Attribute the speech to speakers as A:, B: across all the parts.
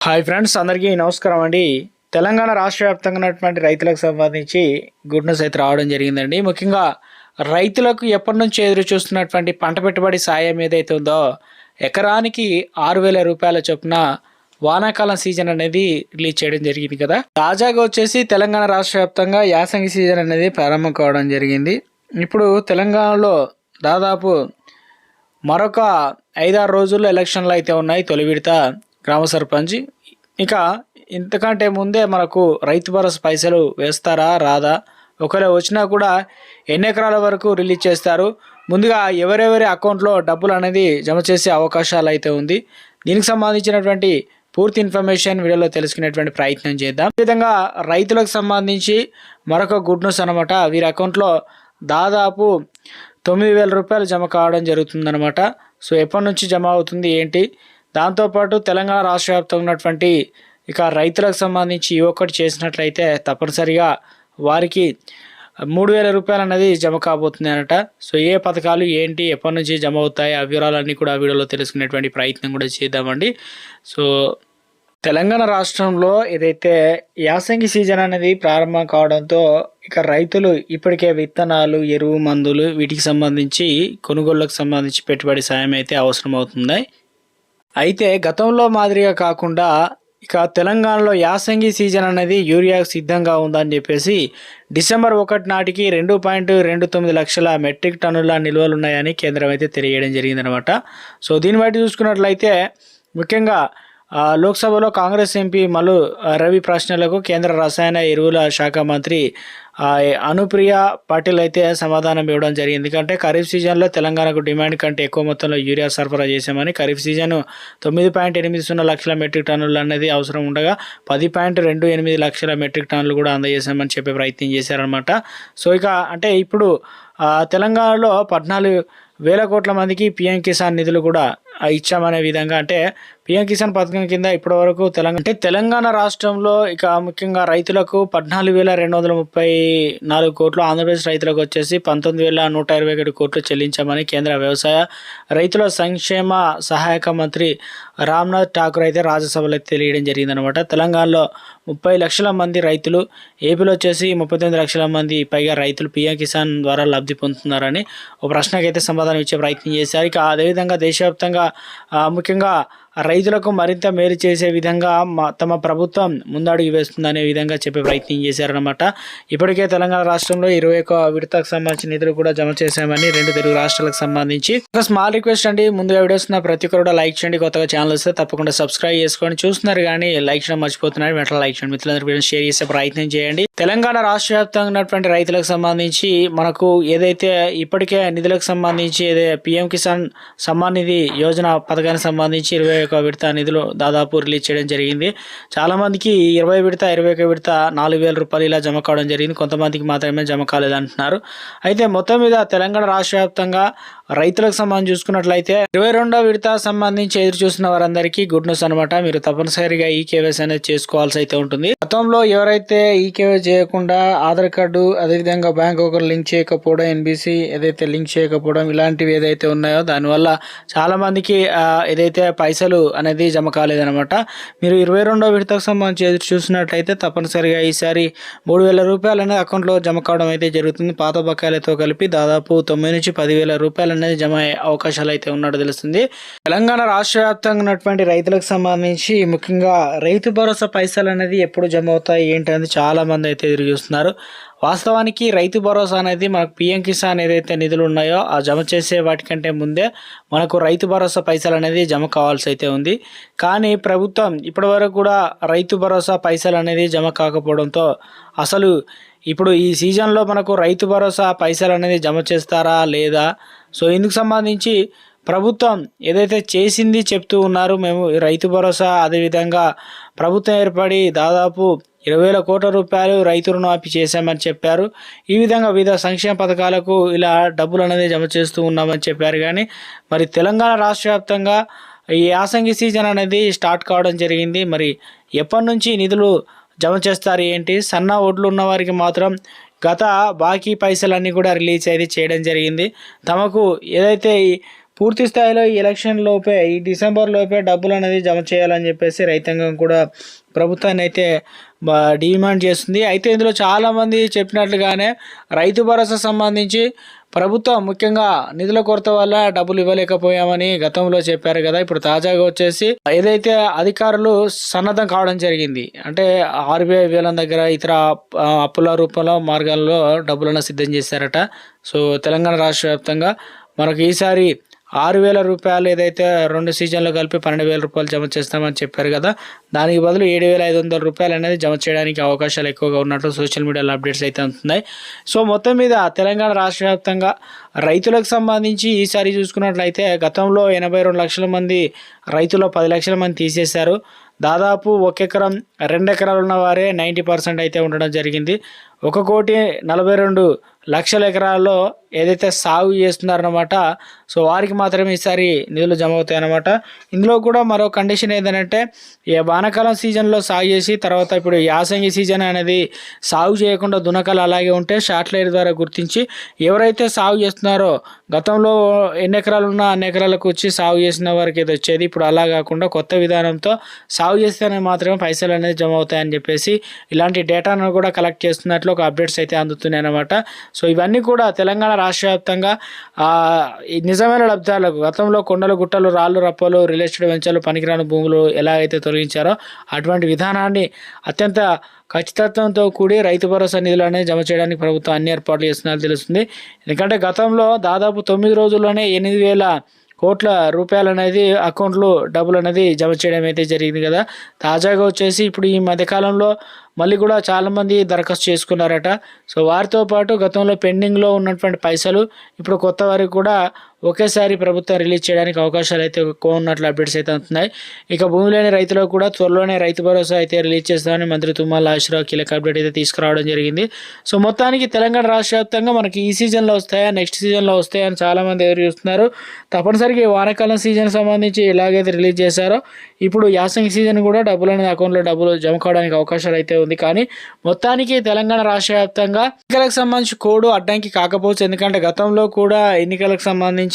A: Hi friends, అందరికీ నమస్కారం అండి. తెలంగాణ రాష్ట్ర వ్యాప్తంగా ఉన్నటువంటి రైతులకు సంబంధించి గుడ్ న్యూస్ అయితే రావడం జరిగిందండి. ముఖ్యంగా రైతులకు ఎప్పటి నుంచి ఎదురు చూస్తున్నటువంటి పంట పెట్టుబడి సాయం ఏదైతే ఉందో ఎకరానికి 6,000 రూపాయల చొప్పున వానాకాలం సీజన్ అనేది రిలీజ్ చేయడం జరిగింది కదా. తాజాగా వచ్చేసి తెలంగాణ రాష్ట్ర వ్యాప్తంగా యాసంగి సీజన్ అనేది ప్రారంభం కావడం జరిగింది. ఇప్పుడు తెలంగాణలో దాదాపు మరొక 5-6 రోజుల్లో ఎలక్షన్లు అయితే ఉన్నాయి. తొలి విడత గ్రామ సర్పంచ్. ఇక ఇంతకంటే ముందే మనకు రైతు భరోసా పైసలు వేస్తారా రాదా, ఒకవేళ వచ్చినా కూడా ఎన్ని ఎకరాల వరకు రిలీజ్ చేస్తారు, ముందుగా ఎవరెవరి అకౌంట్లో డబ్బులు అనేది జమ చేసే అవకాశాలు అయితే ఉంది. దీనికి సంబంధించినటువంటి పూర్తి ఇన్ఫర్మేషన్ వీడియోలో తెలుసుకునేటువంటి ప్రయత్నం చేద్దాం. ఈ విధంగా రైతులకు సంబంధించి మరొక గుడ్ న్యూస్ అనమాట. వీరి అకౌంట్లో దాదాపు 9,000 రూపాయలు జమ కావడం జరుగుతుందన్నమాట. సో ఎప్పటి నుంచి జమ అవుతుంది ఏంటి, దాంతోపాటు తెలంగాణ రాష్ట్ర వ్యాప్తంగా ఉన్నటువంటి ఇక రైతులకు సంబంధించి ఒక్కటి చేసినట్లయితే తప్పనిసరిగా వారికి 3,000 రూపాయలు అనేది జమ కాబోతుంది అనట. సో ఏ పథకాలు ఏంటి, ఎప్పటి నుంచి జమ అవుతాయి, ఆ వివరాలన్నీ కూడా వీడియోలో తెలుసుకునేటువంటి ప్రయత్నం కూడా చేద్దామండి. సో తెలంగాణ రాష్ట్రంలో ఏదైతే యాసంగి సీజన్ అనేది ప్రారంభం కావడంతో ఇక రైతులు ఇప్పటికే విత్తనాలు, ఎరువు, మందులు వీటికి సంబంధించి కొనుగోళ్లకు సంబంధించి పెట్టుబడి సాయం అయితే అవసరం అవుతుంది. అయితే గతంలో మాదిరిగా కాకుండా ఇక తెలంగాణలో యాసంగి సీజన్ అనేది యూరియాకు సిద్ధంగా ఉందని చెప్పేసి డిసెంబర్ 1 నాటికి 2.29 లక్షల మెట్రిక్ టన్నుల నిల్వలు ఉన్నాయని కేంద్రం అయితే తెలియజేయడం జరిగిందనమాట. సో దీన్ని బట్టి చూసుకున్నట్లయితే ముఖ్యంగా లోక్సభలో కాంగ్రెస్ ఎంపీ మల్లు రవి ప్రశ్నలకు కేంద్ర రసాయన ఎరువుల శాఖ మంత్రి అనుప్రియ పాటిల్ అయితే సమాధానం ఇవ్వడం జరిగింది. ఎందుకంటే ఖరీఫ్ సీజన్లో తెలంగాణకు డిమాండ్ కంటే ఎక్కువ మొత్తంలో యూరియా సరఫరా చేశామని, ఖరీఫ్ సీజన్ 9.80 లక్షల మెట్రిక్ టన్నులు అనేది అవసరం ఉండగా 10.28 లక్షల మెట్రిక్ టన్నులు కూడా అందజేశామని చెప్పే ప్రయత్నం చేశారనమాట. సో ఇక అంటే ఇప్పుడు తెలంగాణలో 14,000 కోట్ల మందికి పిఎం కిసాన్ నిధులు కూడా ఇచ్చామనే విధంగా, అంటే పిఎం కిసాన్ పథకం కింద ఇప్పటివరకు తెలంగాణ రాష్ట్రంలో ఇక ముఖ్యంగా రైతులకు 14,234 కోట్లు, ఆంధ్రప్రదేశ్ రైతులకు వచ్చేసి 19,121 కోట్లు చెల్లించామని కేంద్ర వ్యవసాయ రైతుల సంక్షేమ సహాయక మంత్రి రామ్నాథ్ ఠాకూర్ అయితే రాజ్యసభలో తెలియడం జరిగిందనమాట. తెలంగాణలో 30 లక్షల మంది రైతులు, ఏపీలో వచ్చేసి 39 లక్షల మంది పైగా రైతులు పిఎం కిసాన్ ద్వారా లబ్ధి పొందుతున్నారని ఒక ప్రశ్నకైతే సమాధానం ఇచ్చే ప్రయత్నం చేశారు. ఇక అదేవిధంగా దేశవ్యాప్తంగా ముఖ్యంగా రైతులకు మరింత మేలు చేసే విధంగా తమ ప్రభుత్వం ముందడుగు వేస్తుందనే విధంగా చెప్పే ప్రయత్నం చేశారనమాట. ఇప్పటికే తెలంగాణ రాష్ట్రంలో 21వ విడతకు సంబంధించిన నిధులు కూడా జమ చేశామని 2 తెలుగు రాష్ట్రాలకు సంబంధించి. ఒక స్మాల్ రిక్వెస్ట్ అండి, ముందుగా వీడియోస్ ప్రతి ఒక్కరు కూడా లైక్ చేయండి. కొత్తగా ఛానల్ వస్తే తప్పకుండా సబ్స్క్రైబ్ చేసుకోండి. చూస్తున్నారు కానీ లైక్ చేయడం మర్చిపోతున్నారు, వెంటనే లైక్ చేయండి. మిత్రులందరూ షేర్ చేసే ప్రయత్నం చేయండి. తెలంగాణ రాష్ట్ర వ్యాప్తంగా ఉన్నటువంటి రైతులకు సంబంధించి మనకు ఏదైతే ఇప్పటికే నిధులకు సంబంధించి పిఎం కిసాన్ సమ్మాన్ నిధి యోజన పథకానికి సంబంధించి 21వ విడత నిధులు దాదాపు రిలీజ్ చేయడం జరిగింది. చాలా మందికి 20 విడత 21 విడత 4,000 రూపాయలు ఇలా జమ కావడం జరిగింది. కొంతమందికి మాత్రమే జమ కాలేదంటున్నారు. అయితే మొత్తం మీద తెలంగాణ రాష్ట్ర వ్యాప్తంగా రైతులకు సంబంధించి చూసుకున్నట్లయితే 22వ విడత సంబంధించి ఎదురు చూస్తున్న వారందరికీ గుడ్ న్యూస్ అనమాట. మీరు తప్పనిసరిగా ఈకేవైసీ అనేది చేసుకోవాల్సి అయితే ఉంటుంది. గతంలో ఎవరైతే ఈకేవైసీ చేయకుండా ఆధార్ కార్డు, అదేవిధంగా బ్యాంక్ అకౌంట్ లింక్ చేయకపోవడం, ఎన్బిసి ఏదైతే లింక్ చేయకపోవడం, ఇలాంటివి ఏదైతే ఉన్నాయో దానివల్ల చాలా మందికి ఏదైతే పైసలు అనేది జమ కాలేదనమాట. మీరు 22వ విడతకు సంబంధించి ఎదురు చూసినట్లయితే తప్పనిసరిగా ఈసారి 3,000 రూపాయలు అనేది అకౌంట్లో జమ కావడం అయితే జరుగుతుంది. పాత బకాయిలతో కలిపి దాదాపు 9 నుంచి 10,000 రూపాయలు అనేది జమ అయ్యే అవకాశాలు అయితే ఉన్నట్టు తెలుస్తుంది. తెలంగాణ రాష్ట్ర వ్యాప్తంగా ఉన్నటువంటి రైతులకు సంబంధించి ముఖ్యంగా రైతు భరోసా పైసలు అనేది ఎప్పుడు జమ అవుతాయి ఏంటి అనేది చాలా మంది అయితే ఎదురు చూస్తున్నారు. వాస్తవానికి రైతు భరోసా అనేది మనకు పిఎం కిసాన్ ఏదైతే నిధులు ఉన్నాయో ఆ జమ చేసే వాటికంటే ముందే మనకు రైతు భరోసా పైసలు అనేది జమ కావాల్సి అయితే ఉంది. కానీ ప్రభుత్వం ఇప్పటివరకు కూడా రైతు భరోసా పైసలు అనేది జమ కాకపోవడంతో అసలు ఇప్పుడు ఈ సీజన్లో మనకు రైతు భరోసా పైసలు అనేది జమ చేస్తారా లేదా, సో ఇందుకు సంబంధించి ప్రభుత్వం ఏదైతే చేసింది చెప్తూ ఉన్నారు. మేము రైతు భరోసా అదేవిధంగా ప్రభుత్వం ఏర్పడి దాదాపు 20,000 కోట్ల రూపాయలు రైతు రుణమాఫీ చేశామని చెప్పారు. ఈ విధంగా వివిధ సంక్షేమ పథకాలకు ఇలా డబ్బులు అనేది జమ చేస్తూ ఉన్నామని చెప్పారు. కానీ మరి తెలంగాణ రాష్ట్ర వ్యాప్తంగా ఈ యాసంగి సీజన్ అనేది స్టార్ట్ కావడం జరిగింది. మరి ఎప్పటి నుంచి నిధులు జమ చేస్తారు ఏంటి, సన్న ఓట్లు ఉన్న వారికి మాత్రం గత బాకీ పైసలన్నీ కూడా రిలీజ్ అయితే చేయడం జరిగింది. తమకు ఏదైతే పూర్తి స్థాయిలో ఈ ఎలక్షన్ లోపే, ఈ డిసెంబర్ లోపే డబ్బులు అనేది జమ చేయాలని చెప్పేసి రైతాంగం కూడా ప్రభుత్వాన్ని అయితే డిమాండ్ చేస్తుంది. అయితే ఇందులో చాలామంది చెప్పినట్లుగానే రైతు భరోసా సంబంధించి ప్రభుత్వం ముఖ్యంగా నిధుల కొరత వల్ల డబ్బులు ఇవ్వలేకపోయామని గతంలో చెప్పారు కదా. ఇప్పుడు తాజాగా వచ్చేసి ఏదైతే అధికారులు సన్నద్ధం కావడం జరిగింది, అంటే RBI వేలం దగ్గర ఇతర అప్పుల రూపంలో మార్గాల్లో డబ్బులను సిద్ధం చేశారట. సో తెలంగాణ రాష్ట్ర వ్యాప్తంగా మనకు ఈసారి 6,000 రూపాయలు ఏదైతే 2 సీజన్లు కలిపి 12,000 రూపాయలు జమ చేస్తామని చెప్పారు కదా, దానికి బదులు 7,500 రూపాయలు అనేది జమ చేయడానికి అవకాశాలు ఎక్కువగా ఉన్నట్లు సోషల్ మీడియాలో అప్డేట్స్ అయితే అందుతున్నాయి. సో మొత్తం మీద తెలంగాణ రాష్ట్ర వ్యాప్తంగా రైతులకు సంబంధించి ఈసారి చూసుకున్నట్లయితే గతంలో 82 లక్షల మంది రైతులు 10 లక్షల మంది తీసేశారు. దాదాపు 1 ఎకరం 2 ఎకరాలు ఉన్న వారే 90% అయితే ఉండడం జరిగింది. 1,42,00,000 ఎకరాల్లో ఏదైతే సాగు చేస్తున్నారన్నమాట, సో వారికి మాత్రమే ఈసారి నిధులు జమ అవుతాయి అన్నమాట. ఇందులో కూడా మరో కండిషన్ ఏంటంటే, ఈ వానాకాలం సీజన్లో సాగు చేసి తర్వాత ఇప్పుడు యాసంగి సీజన్ అనేది సాగు చేయకుండా దునకలు అలాగే ఉంటే శాటిలైట్ ద్వారా గుర్తించి ఎవరైతే సాగు చేస్తున్నారో గతంలో ఎన్ని ఎకరాలు ఉన్నా అన్ని ఎకరాలకు వచ్చి సాగు చేసిన వారికి ఇది వచ్చేది. ఇప్పుడు అలా కాకుండా కొత్త విధానంతో సాగు చేస్తేనే మాత్రమే పైసలు అనేది జమ అవుతాయని చెప్పేసి ఇలాంటి డేటాను కూడా కలెక్ట్ చేస్తున్నట్లు ఒక అప్డేట్స్ అయితే అందుతున్నాయి అన్నమాట. సో ఇవన్నీ కూడా తెలంగాణ రాష్ట్ర వ్యాప్తంగా నిజమైన లబ్ధాలకు గతంలో కొండలు గుట్టలు రాళ్ళు రప్పలు రియల్ ఎస్టేట్ వెంచర్లు పనికిరాని భూములు ఎలా అయితే తొలగించారో అటువంటి విధానాన్ని అత్యంత ఖచ్చితత్వంతో కూడి రైతు భరోసా నిధులు అనేది జమ చేయడానికి ప్రభుత్వం అన్ని ఏర్పాట్లు చేస్తున్నట్లు తెలుస్తుంది. ఎందుకంటే గతంలో దాదాపు 9 రోజుల్లోనే 8,000 కోట్ల రూపాయలు అనేది అకౌంట్లో డబ్బులు అనేది జమ చేయడం అయితే జరిగింది కదా. తాజాగా వచ్చేసి ఇప్పుడు ఈ మధ్యకాలంలో మళ్ళీ కూడా చాలామంది దరఖాస్తు చేసుకున్నారట. సో వారితో పాటు గతంలో పెండింగ్లో ఉన్నటువంటి పైసలు ఇప్పుడు కొత్త వారికి కూడా ఒకేసారి ప్రభుత్వం రిలీజ్ చేయడానికి అవకాశాలు అయితే ఎక్కువ ఉన్నట్లు అప్డేట్స్ అయితే అవుతున్నాయి. ఇక భూమి లేని రైతులకు కూడా త్వరలోనే రైతు భరోసా అయితే రిలీజ్ చేస్తామని మంత్రి తుమ్మల నాగేశ్వరరావు కీలక అప్డేట్ అయితే తీసుకురావడం జరిగింది. సో మొత్తానికి తెలంగాణ రాష్ట్ర వ్యాప్తంగా మనకి ఈ సీజన్లో వస్తాయా నెక్స్ట్ సీజన్లో వస్తాయా అని చాలామంది ఎదురు చూస్తున్నారు. తప్పనిసరిగా ఈ వానాకాలం సీజన్ సంబంధించి ఎలాగైతే రిలీజ్ చేశారో ఇప్పుడు యాసంగి సీజన్ కూడా డబ్బులు అనేది అకౌంట్లో డబ్బులు జమ కావడానికి అవకాశాలు అయితే ఉంది. కానీ మొత్తానికి తెలంగాణ రాష్ట్ర వ్యాప్తంగా ఎన్నికలకు సంబంధించి కోడ్ అడ్డంకి కాకపోవచ్చు. ఎందుకంటే గతంలో కూడా ఎన్నికలకు సంబంధించి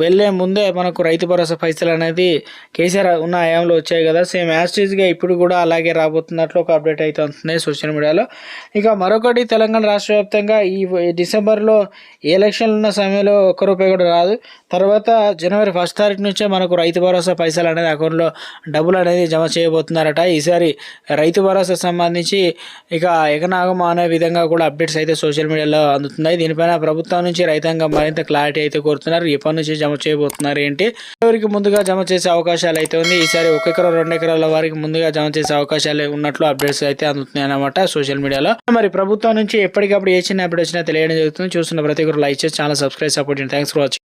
A: వెళ్లే ముందే మనకు రైతు భరోసా పైసలు అనేది కేసీఆర్ ఉన్న హయాంలో వచ్చాయి కదా, సేమ్ యాస్టీజ్గా ఇప్పుడు కూడా అలాగే రాబోతున్నట్లు ఒక అప్డేట్ అయితే ఉంటున్నాయి సోషల్ మీడియాలో. ఇక మరొకటి, తెలంగాణ రాష్ట్ర వ్యాప్తంగా ఈ డిసెంబర్లో ఎలక్షన్లు ఉన్న సమయంలో ₹1 కూడా రాదు. తర్వాత జనవరి 1 తారీఖు నుంచే మనకు రైతు భరోసా పైసలు అనేది అకౌంట్లో డబ్బులు అనేది జమ చేయబోతున్నారట. ఈసారి రైతు భరోసా సంబంధించి ఇక ఎగనాగం అనే విధంగా కూడా అప్డేట్స్ అయితే సోషల్ మీడియాలో అందుతున్నాయి. దీనిపైన ప్రభుత్వం నుంచి రైతాంగం మరింత క్లారిటీ అయితే కోరుతున్నారు. ఎప్పటి నుంచి జమ చేయబోతున్నారు ఏంటి, ఎవరికి ముందుగా జమ చేసే అవకాశాలు అయితే ఉంది. ఈసారి 1 ఎకరం 2 ఎకరాల వారికి ముందుగా జమ చేసే అవకాశాలు ఉన్నట్లు అప్డేట్స్ అయితే అందుతున్నాయి అన్నమాట సోషల్ మీడియాలో. మరి ప్రభుత్వం నుంచి ఎప్పటికప్పుడు ఏ చిన్న అప్డేట్ వచ్చినా తెలియడం జరుగుతుంది. చూస్తున్న ప్రతి ఒక్కరు లైక్ చేసి ఛానల్ సబ్స్క్రైబ్ సపోర్ట్ చేయండి. Thanks for watching.